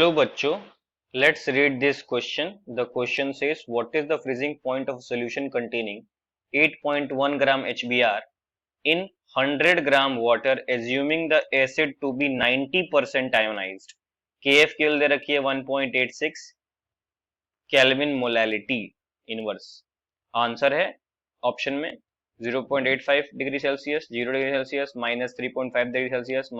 Hello बच्चों, let's read this question. The question says, what is the freezing point of solution containing 8.1 gram HBr in 100 gram water assuming the acid to be 90% ionized? KF केवल दे रखी है 1.86 kelvin molality inverse. Answer है option में 0.85 degree Celsius, 0 degree Celsius, -3.5 degree Celsius,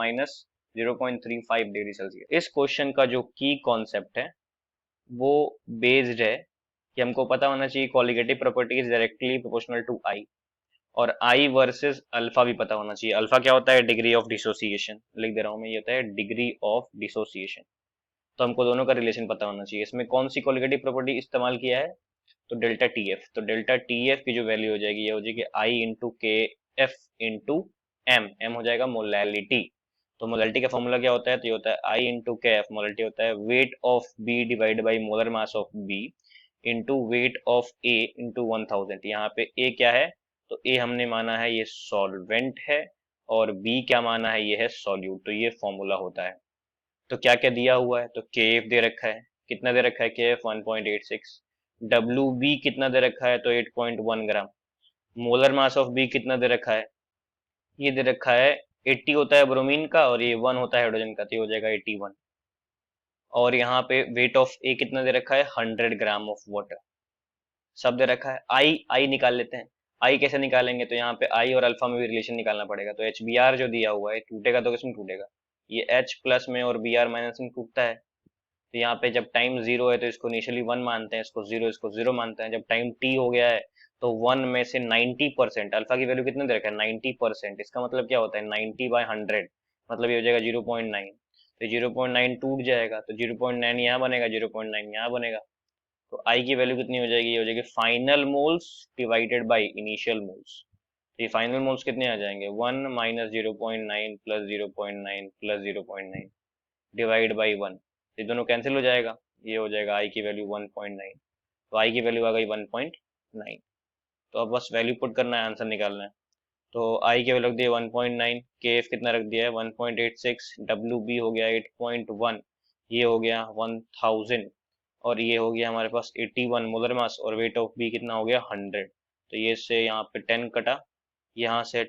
-0.35 degree Celsius. इस question का जो की concept है वो बेस्ड है कि हमको पता होना चाहिए colligative property is directly proportional to I, और आई वर्सेस अल्फा भी पता होना चाहिए। अल्फा क्या होता है? Degree of dissociation. लिख दे रहा हूं मैं, ये होता है डिग्री ऑफ डिसोसिएशन। तो हमको दोनों का रिलेशन पता होना चाहिए। इसमें कौन सी कॉलिगेटिव प्रॉपर्टी इस्तेमाल किया है? तो डेल्टा टी एफ। तो डेल्टा टी एफ की जो वैल्यू हो जाएगी, ये हो जाएगी आई into K F into M. M हो जाएगा मोलैलिटी। तो मोलैलिटी का फॉर्मूला क्या होता है? तो ये होता है i into K f. Molality होता है weight of B divide by molar mass of B into weight of A into 1000। यहाँ पे ए क्या है? तो ए हमने माना है ये सॉल्वेंट है, और बी क्या माना है? ये है सॉल्यूट। तो ये फॉर्मूला होता है। तो क्या क्या दिया हुआ है? तो के एफ दे रखा है। कितना दे रखा है? के एफ 1.86। डब्ल्यू बी कितना दे रखा है? तो 8.1 ग्राम। मोलर मास ऑफ बी कितना दे रखा है? ये दे रखा है 80 होता है ब्रोमीन का, और ये 1 होता है हाइड्रोजन का, तो ये हो जाएगा 81। और यहाँ पे वेट ऑफ ए कितना दे रखा है? 100 ग्राम ऑफ वाटर। सब दे रखा है। आई आई निकाल लेते हैं। आई कैसे निकालेंगे? तो यहाँ पे आई और अल्फा में भी रिलेशन निकालना पड़ेगा। तो एच बी आर जो दिया हुआ है टूटेगा तो किसमें टूटेगा? ये एच प्लस में और बी आर माइनस में टूटता है। तो यहाँ पे जब टाइम जीरो है तो इसको इनिशियली वन मानते हैं, इसको जीरो मानते हैं। जब टाइम टी हो गया है तो वन में से 90%, अल्फा की वैल्यू कितने दे रखा है? 90%। इसका मतलब क्या होता है? 90/100, मतलब ये हो जाएगा 0.9। तो 0.9 टूट जाएगा, तो 0.9 यहाँ बनेगा, 0.9 यहाँ बनेगा। तो आई की वैल्यू कितनी हो जाएगी? ये हो जाएगी final moles divided by initial moles. तो ये फाइनल मोल्स कितने आ जाएंगे? 1 minus 0.9 plus 0.9 plus 0.9 divide by 1। ये दोनों कैंसिल हो जाएगा, ये हो जाएगा आई की वैल्यू 1.9। तो आई की वैल्यू आ गई 1.9। तो अब बस वैल्यू पुट करना है, आंसर निकालना है। तो आई की वैल्यू रख दी 1.9, के एफ कितना रख दिया है? 1.86, डब्ल्यू बी हो गया 8.1, ये हो गया 1000, और ये हो गया हमारे पास 81 मोलर मास, और वेट ऑफ बी कितना हो गया? 100। तो ये से यहाँ पे 10 कटा, यहाँ से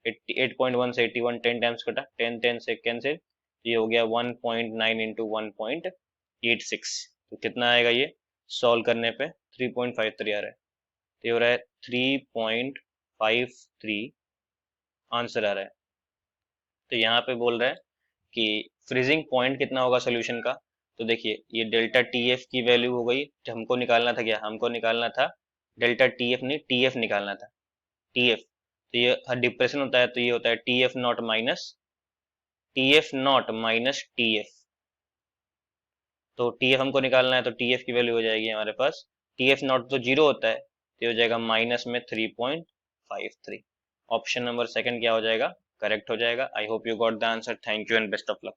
8.1 से 81 10 टाइम्स कटा, 10 10 से कैंसिल, ये हो गया 1.9 इंटू 1.86। तो कितना आएगा ये सॉल्व करने पे? 3.53 आ रहा है। तो ये हो रहा है 3.53 आंसर आ रहा है। तो यहाँ पे बोल रहा है कि फ्रीजिंग पॉइंट कितना होगा सोल्यूशन का। तो देखिए, ये डेल्टा टी एफ की वैल्यू हो गई। जो हमको निकालना था, क्या हमको निकालना था? डेल्टा टी एफ नहीं, टी एफ निकालना था। टी एफ, तो ये डिप्रेशन होता है, तो ये होता है T F not minus T F. तो टी एफ हमको निकालना है, तो टी एफ की वैल्यू हो जाएगी हमारे पास, टी एफ नॉट तो जीरो होता है, तो हो जाएगा माइनस में 3.53। ऑप्शन नंबर सेकंड क्या हो जाएगा? करेक्ट हो जाएगा। I hope you got the answer. Thank you and best of luck.